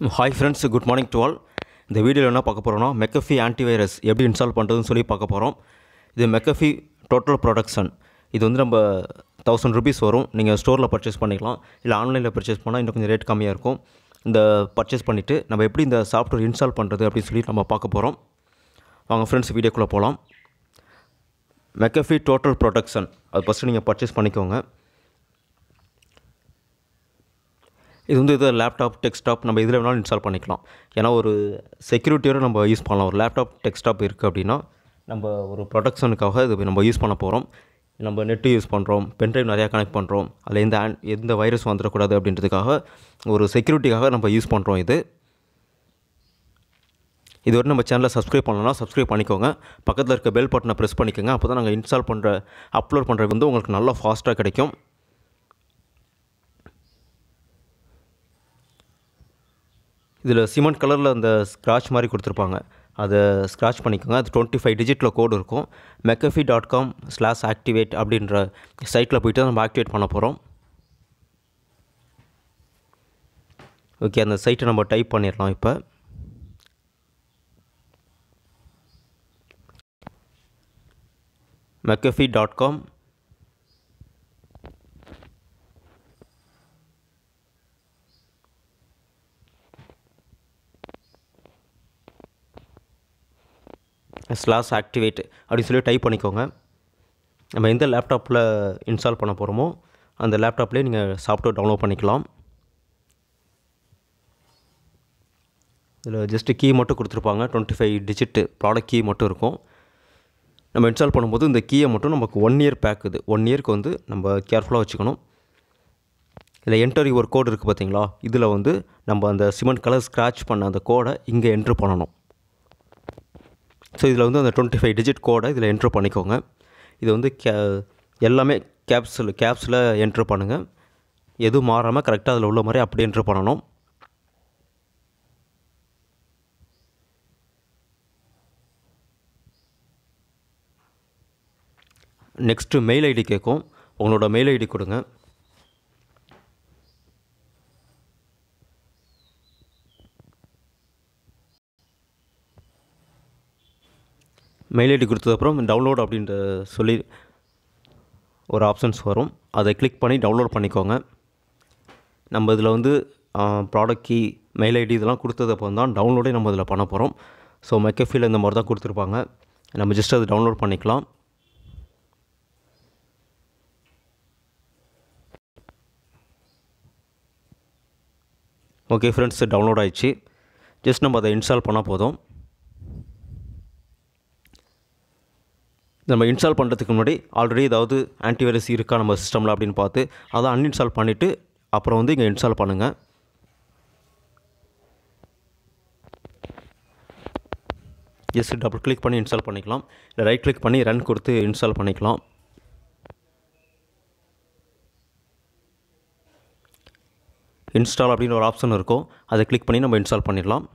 Hi friends, good morning to all. இந்த வீடியோவில் என்ன பார்க்க போகிறோம்னா McAfee Antivirus எப்படி இன்ஸ்டால் பண்ணுறதுன்னு சொல்லி பார்க்க போகிறோம். இது McAfee டோட்டல் ப்ரொடக்ஷன். இது வந்து நம்ம 1000 rupees வரும். நீங்கள் ஸ்டோரில் பர்ச்சேஸ் பண்ணிக்கலாம், இல்லை ஆன்லைனில் பர்ச்சேஸ் பண்ணால் இன்னும் கொஞ்சம் ரேட் கம்மியாக இருக்கும். இந்த பர்ச்சேஸ் பண்ணிவிட்டு நம்ம எப்படி இந்த சாஃப்ட்வேர் இன்ஸ்டால் பண்ணுறது அப்படின்னு சொல்லி நம்ம பார்க்க போகிறோம். வாங்க ஃப்ரெண்ட்ஸ் வீடியோக்குள்ளே போகலாம். McAfee டோட்டல் ப்ரொடக்ஷன் அது ஃபஸ்ட்டு நீங்கள் பர்ச்சேஸ் பண்ணிக்கோங்க. இது வந்து இது லேப்டாப் டெஸ்க்டாப் நம்ம இதில் வேணாலும் இன்ஸ்டால் பண்ணிக்கலாம். ஏன்னா ஒரு செக்யூரிட்டியோடு நம்ம யூஸ் பண்ணலாம். ஒரு லேப்டாப் டெஸ்க்டாப் இருக்குது அப்படின்னா நம்ம ஒரு ப்ரொடக்ஷனுக்காக இது நம்ம யூஸ் பண்ண போகிறோம். நம்ம நெட்டு யூஸ் பண்ணுறோம், பென்ட்ரைவ் நிறையா கனெக்ட் பண்ணுறோம், அதில் எந்த வைரஸ் வந்துடக்கூடாது அப்படின்றதுக்காக ஒரு செக்யூரிட்டிக்காக நம்ம யூஸ் பண்ணுறோம். இதுவரை நம்ம சேனலை சப்ஸ்கிரைப் பண்ணலன்னா சப்ஸ்கிரைப் பண்ணிக்கோங்க. பக்கத்தில் இருக்க பெல் பட்டனை ப்ரெஸ் பண்ணிக்கோங்க. அப்போ தான் நாங்கள் அப்லோட் பண்ணுறது வந்து உங்களுக்கு நல்லா ஃபாஸ்ட்டாக கிடைக்கும். இதில் சிமெண்ட் கலரில் அந்த ஸ்க்ராட்ச் மாதிரி கொடுத்துருப்பாங்க, அதை ஸ்க்ராட்ச் பண்ணிக்கோங்க. அது 25 டிஜிட்டில் கோடு இருக்கும். McAfee.com/activate அப்படின்ற சைட்டில் போய்ட்டு நம்ம ஆக்டிவேட் பண்ண போகிறோம். ஓகே, அந்த சைட்டை நம்ம டைப் பண்ணிடலாம். இப்போ McAfee.com /activate அப்படின்னு சொல்லி டைப் பண்ணிக்கோங்க. நம்ம எந்த லேப்டாப்பில் இன்ஸ்டால் பண்ண போகிறோமோ அந்த லேப்டாப்லேயே நீங்கள் சாஃப்ட்வேர் டவுன்லோட் பண்ணிக்கலாம். இதில் ஜஸ்ட்டு கீ மட்டும் கொடுத்துருப்பாங்க. 25 டிஜிட் ப்ராடக்ட் கீ மட்டும் இருக்கும். நம்ம இன்ஸ்டால் பண்ணும்போது இந்த கீயை மட்டும் நமக்கு 1 இயர் பேக். இது 1 இயருக்கு வந்து நம்ம கேர்ஃபுல்லாக வச்சுக்கணும். இதில் என்டர் யுவர் கோடு இருக்குது பார்த்தீங்களா, இதில் வந்து நம்ம அந்த சிமெண்ட் கலர் ஸ்க்ராட்ச் பண்ண அந்த கோடை இங்கே என்ட்ரு பண்ணணும். ஸோ இதில் வந்து அந்த 25 டிஜிட் கோடை இதில் என்ட்ரு பண்ணிக்கோங்க. இது வந்து எல்லாமே கேப்ஸில் என்ட்ரு பண்ணுங்கள். எதுவும் மாறாமல் கரெக்டாக அதில் உள்ள மாதிரி அப்படி என்ட்ரு பண்ணணும். நெக்ஸ்ட்டு மெயில் ஐடி கேட்கும். உங்களோட மெயில் ஐடி கொடுங்க. மெயில் ஐடி கொடுத்ததுக்கப்புறம் டவுன்லோட் அப்படின்ற சொல்லி ஒரு ஆப்ஷன்ஸ் வரும். அதை கிளிக் பண்ணி டவுன்லோட் பண்ணிக்கோங்க. நம்ம இதில் வந்து ப்ராடக்ட் கீ, மெயில் ஐடி இதெல்லாம் கொடுத்ததுக்கப்புறம் தான் டவுன்லோடே நம்ம இதில் பண்ண போகிறோம். ஸோ McAfeeல இந்த மாதிரி தான் கொடுத்துருப்பாங்க. நம்ம ஜஸ்ட் அதை டவுன்லோட் பண்ணிக்கலாம். ஓகே ஃப்ரெண்ட்ஸ், டவுன்லோட் ஆகிடுச்சு. ஜஸ்ட் நம்ம அதை இன்ஸ்டால் பண்ணால் போதும். நம்ம இன்ஸ்டால் பண்ணுறதுக்கு முன்னாடி ஆல்ரெடி ஏதாவது ஆன்டிவைரஸ் இருக்கா நம்ம சிஸ்டமில் அப்படின்னு பார்த்து அதை அன்இன்ஸ்டால் பண்ணிவிட்டு அப்புறம் வந்து இங்கே இன்ஸ்டால் பண்ணுங்கள். ஜஸ்ட் டபுள் கிளிக் பண்ணி இன்ஸ்டால் பண்ணிக்கலாம், இல்லை ரைட் கிளிக் பண்ணி ரன் கொடுத்து இன்ஸ்டால் பண்ணிக்கலாம். இன்ஸ்டால் அப்படின்னு ஒரு ஆப்ஷன் இருக்கும், அதை கிளிக் பண்ணி நம்ம இன்ஸ்டால் பண்ணிடலாம்.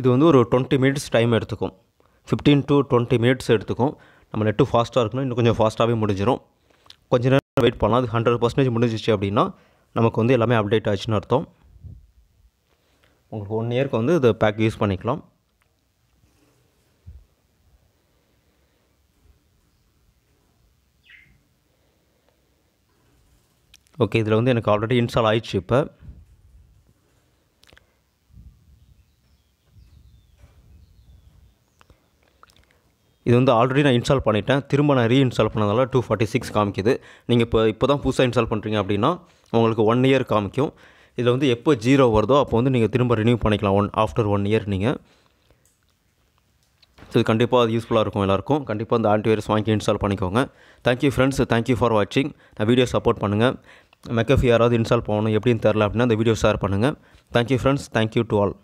இது வந்து ஒரு 20 மினிட்ஸ் டைம் எடுத்துக்கும். 15 to 20 மினிட்ஸ் எடுத்துக்கும். நம்ம நெட்டு ஃபாஸ்ட்டாக இருக்கணும், இன்னும் கொஞ்சம் ஃபாஸ்ட்டாகவே முடிஞ்சிடும். கொஞ்சம் நேரம் வெயிட் பண்ணலாம். அது 100% முடிஞ்சிச்சு அப்படின்னா நமக்கு வந்து எல்லாமே அப்டேட் ஆச்சுன்னு அர்த்தம். உங்களுக்கு 1 இயருக்கு வந்து இந்த பேக் யூஸ் பண்ணிக்கலாம். ஓகே, இதில் வந்து எனக்கு ஆல்ரெடி இன்ஸ்டால் ஆயிடுச்சு. இப்போ இது வந்து ஆல்ரெடி நான் இன்ஸ்டால் பண்ணிட்டேன். திரும்ப நான் ரீஇன்ஸ்டால் பண்ணதால 246 காமிக்குது. நீங்கள் இப்போ தான் புதுசாக இன்ஸ்டால் பண்ணுறீங்க அப்படின்னா உங்களுக்கு 1 இயர் காமிக்கும். இதில் வந்து எப்போ 0 வருதோ அப்போ வந்து நீங்கள் திரும்ப ரினியூ பண்ணிக்கலாம் ஆஃப்டர் 1 இயர் நீங்கள். ஸோ இது கண்டிப்பாக அது யூஸ்ஃபுல்லாக இருக்கும் எல்லாருக்கும். கண்டிப்பாக அந்த ஆன்டிவைரஸ் வாங்கி இன்ஸ்டால் பண்ணிக்கோங்க. தேங்க்யூ ஃப்ரெண்ட்ஸ், தேங்க்யூ ஃபார் வாட்சிங். நான் வீடியோ சப்போர்ட் பண்ணுங்கள். McAfee யாராவது இன்ஸ்டால் பண்ணணும் எப்படின்னு தெரில அப்படின்னா அந்த வீடியோ ஷேர் பண்ணுங்கள். Thank you friends, thank you to all.